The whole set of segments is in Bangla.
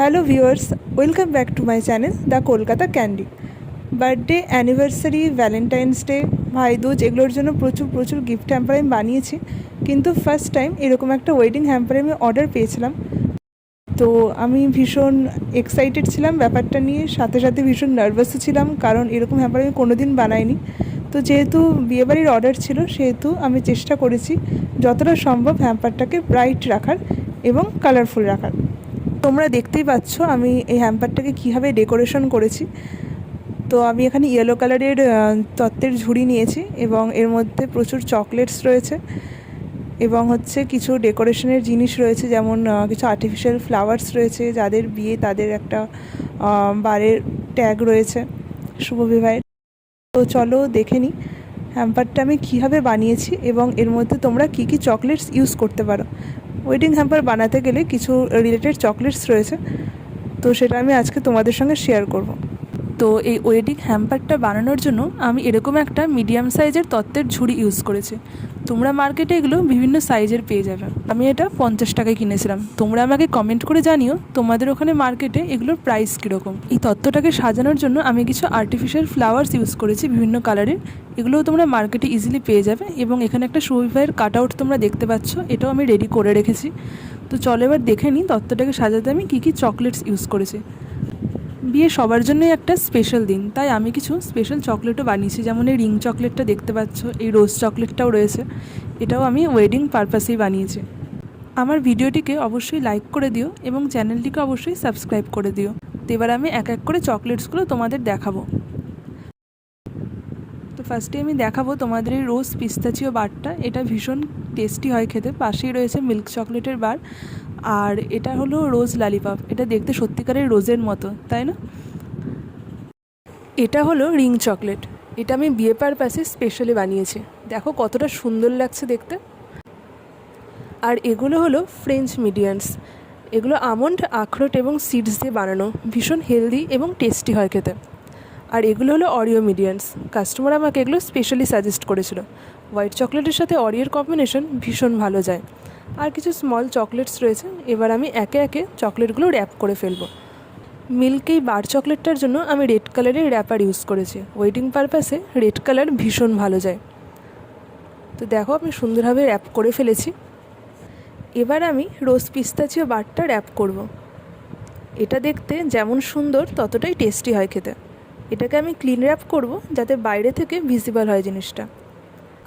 Hello viewers, welcome back to my channel the Kolkata candy. Birthday, anniversary, valentine's day, Bhai Dooj এগুলোর জন্য প্রচুর প্রচুর গিফট হ্যাম্পার আমি বানিয়েছি, কিন্তু ফার্স্ট টাইম এরকম একটা ওয়েডিং হ্যাম্পার আমি অর্ডার পেয়েছিলাম। তো আমি ভীষণ এক্সাইটেড ছিলাম ব্যাপারটা নিয়ে, সাথে সাথে ভীষণ নার্ভাসও ছিলাম, কারণ এরকম হ্যাম্পার আমি কোনো দিন বানাইনি। তো যেহেতু বিয়েবাড়ির অর্ডার ছিল, সেহেতু আমি চেষ্টা করেছি যতটা সম্ভব হ্যাম্পারটাকে ব্রাইট রাখার এবং কালারফুল রাখার। তোমরা দেখতেই পাচ্ছ আমি এই হ্যাম্পারটাকে কীভাবে ডেকোরেশন করেছি। তো আমি এখানে ইয়েলো কালারের তত্ত্বের ঝুড়ি নিয়েছি এবং এর মধ্যে প্রচুর চকলেটস রয়েছে এবং কিছু ডেকোরেশনের জিনিস রয়েছে, যেমন কিছু আর্টিফিশিয়াল ফ্লাওয়ার্স রয়েছে, যাদের বিয়ে তাদের একটা বারের ট্যাগ রয়েছে শুভবিবাহের। তো চলো দেখে নিই হ্যাম্পারটা আমি কীভাবে বানিয়েছি এবং এর মধ্যে তোমরা কী কী চকলেটস ইউজ করতে পারো। ওয়েডিং হ্যাম্পার বানাতে গেলে কিছু রিলেটেড চকলেটস রয়েছে, তো সেটা আমি আজকে তোমাদের সঙ্গে শেয়ার করব। তো এই ওয়েডিং হ্যাম্পারটা বানানোর জন্য আমি এরকম একটা মিডিয়াম সাইজের তত্ত্বের ঝুড়ি ইউজ করেছি। তোমরা মার্কেটে এগুলো বিভিন্ন সাইজের পেয়ে যাবে। আমি এটা 50 টাকায় কিনেছিলাম। তোমরা আমাকে কমেন্ট করে জানিও তোমাদের ওখানে মার্কেটে এগুলোর প্রাইস কীরকম। এই তত্ত্বটাকে সাজানোর জন্য আমি কিছু আর্টিফিশিয়াল ফ্লাওয়ার্স ইউজ করেছি বিভিন্ন কালারের। এগুলোও তোমরা মার্কেটে ইজিলি পেয়ে যাবে এবং এখানে একটা শুভবিবাহের কাট আউট তোমরা দেখতে পাচ্ছ, এটাও আমি রেডি করে রেখেছি। তো চলো এবার দেখে নিই তত্ত্বটাকে সাজাতে আমি কী কী চকলেটস ইউজ করেছি। বিয়ে সবার জন্যই একটা স্পেশাল দিন, তাই আমি কিছু স্পেশাল চকলেটও বানিয়েছি, যেমন এই রিং চকলেটটা দেখতে পাচ্ছ, এই রোজ চকলেটটাও রয়েছে, এটাও আমি ওয়েডিং পারপাসেই বানিয়েছি। আমার ভিডিওটিকে অবশ্যই লাইক করে দিও এবং চ্যানেলটিকে অবশ্যই সাবস্ক্রাইব করে দিও। তো এবার আমি এক এক করে চকলেটসগুলো তোমাদের দেখাবো। তো ফার্স্টে আমি দেখাবো তোমাদের এই রোজ পিস্তাচিও বারটা। এটা ভীষণ টেস্টি হয় খেতে। পাশেই রয়েছে মিল্ক চকলেটের বার, আর এটা হলো রোজ লালিপপ। এটা দেখতে সত্যিকারের রোজের মতো, তাই না? এটা হলো রিং চকলেট। এটা আমি বিয়ে পারপাসে স্পেশালি বানিয়েছি। দেখো কতটা সুন্দর লাগছে দেখতে। আর এগুলো হলো ফ্রেঞ্চ মিডিয়ান্স। এগুলো আমন্ড, আখরোট এবং সিডস দিয়ে বানানো, ভীষণ হেলদি এবং টেস্টি হয় খেতে। আর এগুলো হলো অরিও মিডিয়ান্স। কাস্টমার আমাকে এগুলো স্পেশালি সাজেস্ট করেছিল। হোয়াইট চকলেটের সাথে অরিওর কম্বিনেশন ভীষণ ভালো যায়। আর কিছু স্মল চকলেটস রয়েছে। এবার আমি একে একে চকলেটগুলো র্যাপ করে ফেলবো। মিল্ক এই বার চকলেটটার জন্য আমি রেড কালারের র্যাপার ইউজ করেছি। ওয়েডিং পারপাসে রেড কালার ভীষণ ভালো যায়। তো দেখো আমি সুন্দরভাবে র্যাপ করে ফেলেছি। এবার আমি রোজ পিস্তাচিও বারটা র্যাপ করব। এটা দেখতে যেমন সুন্দর ততটাই টেস্টি হয় খেতে। এটাকে আমি ক্লিন র্যাপ করব, যাতে বাইরে থেকে ভিজিবল হয় জিনিসটা।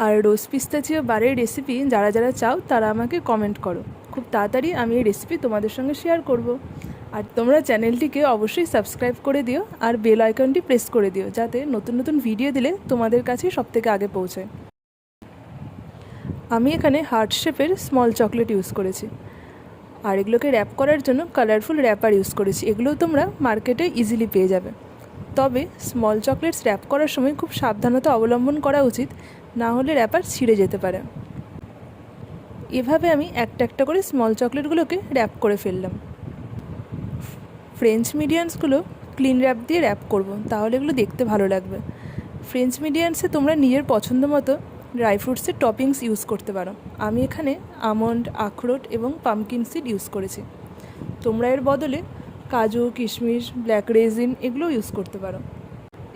আর রোজ পিস্তাচিও বারের রেসিপি যারা যারা চাও তারা আমাকে কমেন্ট করো। খুব তাড়াতাড়ি আমি এই রেসিপি তোমাদের সঙ্গে শেয়ার করব। আর তোমরা চ্যানেলটিকে অবশ্যই সাবস্ক্রাইব করে দিও আর বেল আইকনটি প্রেস করে দিও, যাতে নতুন নতুন ভিডিও দিলে তোমাদের কাছে সবথেকে আগে পৌঁছায়। আমি এখানে হার্ট শেপের স্মল চকলেট ইউজ করেছি। আর এগুলোকে র্যাপ করার জন্য কালারফুল র্যাপার ইউজ করেছি। এগুলোও তোমরা মার্কেটে ইজিলি পেয়ে যাবে। তবে স্মল চকলেটস র্যাপ করার সময় খুব সাবধানতা অবলম্বন করা উচিত, না হলে র্যাপার ছিঁড়ে যেতে পারে। এভাবে আমি একটা একটা করে স্মল চকলেটগুলোকে র্যাপ করে ফেললাম। ফ্রেঞ্চ মিডিয়ান্সগুলো ক্লিন র্যাপ দিয়ে র্যাপ করব, তাহলে এগুলো দেখতে ভালো লাগবে। ফ্রেঞ্চ মিডিয়ান্সে তোমরা নিজের পছন্দ মতো ড্রাই ফ্রুটসের টপিংস ইউজ করতে পারো। আমি এখানে আমন্ড, আখরোট এবং পামকিন সিড ইউজ করেছি। তোমরা এর বদলে কাজু, কিশমিশ, ব্ল্যাক রেজিন এগুলো ইউজ করতে পারো।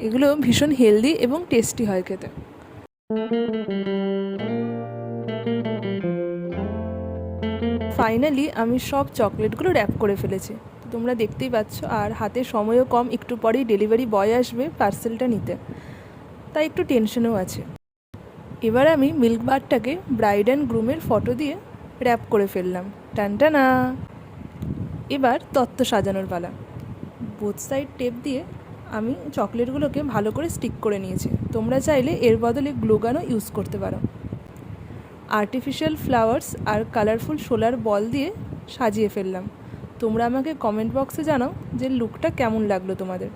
এগুলো ভীষণ হেলদি এবং টেস্টি হয় খেতে। ফাইনালি আমি সব চকলেটগুলো র্যাপ করে ফেলেছি, তোমরা দেখতেই পাচ্ছ। আর হাতে সময়ও কম, একটু পরেই ডেলিভারি বয় আসবে পার্সেলটা নিতে, তাই একটু টেনশনও আছে। এবার আমি মিল্ক বারটাকে ব্রাইড অ্যান্ড গ্রুমের ফটো দিয়ে র্যাপ করে ফেললাম। টানটানা। এবার তত্ত্ব সাজানোর পালা। বোথ সাইড টেপ দিয়ে আমি চকলেটগুলোকে ভালো করে স্টিক করে নিয়েছি। তোমরা চাইলে এর বদলে গ্লুগানও ইউজ করতে পারো। আর্টিফিশিয়াল ফ্লাওয়ার্স আর কালারফুল সোলার বল দিয়ে সাজিয়ে ফেললাম। তোমরা আমাকে কমেন্ট বক্সে জানাও যে লুকটা কেমন লাগলো তোমাদের।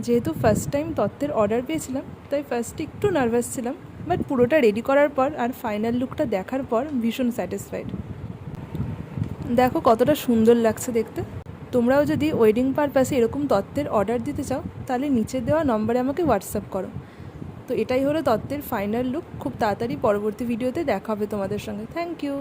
যেহেতু ফার্স্ট টাইম তত্ত্বের অর্ডার পেয়েছিলাম, তাই ফার্স্টে একটু নার্ভাস ছিলাম, বাট পুরোটা রেডি করার পর আর ফাইনাল লুকটা দেখার পর ভীষণ স্যাটিসফাইড। দেখো কতটা সুন্দর লাগছে দেখতে। তোমরাও যদি ওয়েডিং পারপাসে এরকম তত্ত্বের অর্ডার দিতে চাও, তাহলে নিচে দেওয়া নম্বরে আমাকে হোয়াটসঅ্যাপ করো। তো এটাই হলো তত্ত্বের ফাইনাল লুক। খুব তাড়াতাড়ি পরবর্তী ভিডিওতে দেখা হবে তোমাদের সঙ্গে। Thank you.